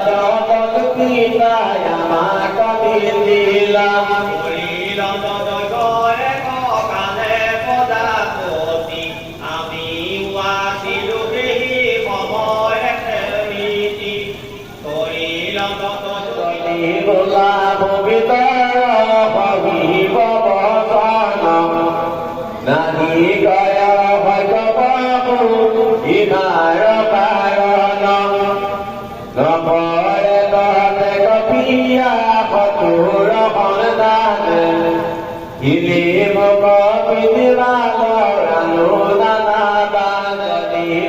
জগৎ পিতায় আমাকে দিলাম করিল তত জয় কালে পদাপতি আমি আসিলু দেহি সময় নীতি করিল তত গোলাপ ভিতর হবিব বসন নাহি গয় ভগবাবু ইনার কারণ নপরে ততে কপিয়া কতুর বনদান হিলি মুখ বিদিবাল অনুদানা দান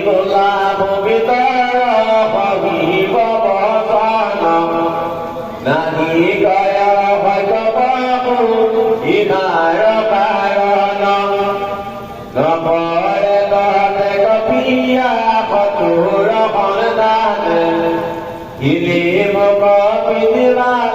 গোলাপ ভিতর হবিব বসন নাহি গয় ভগবাবু ইনার কারণ নপরে ততে কপিয়া কতুর বনদান হিলি মুখ বিদিবাল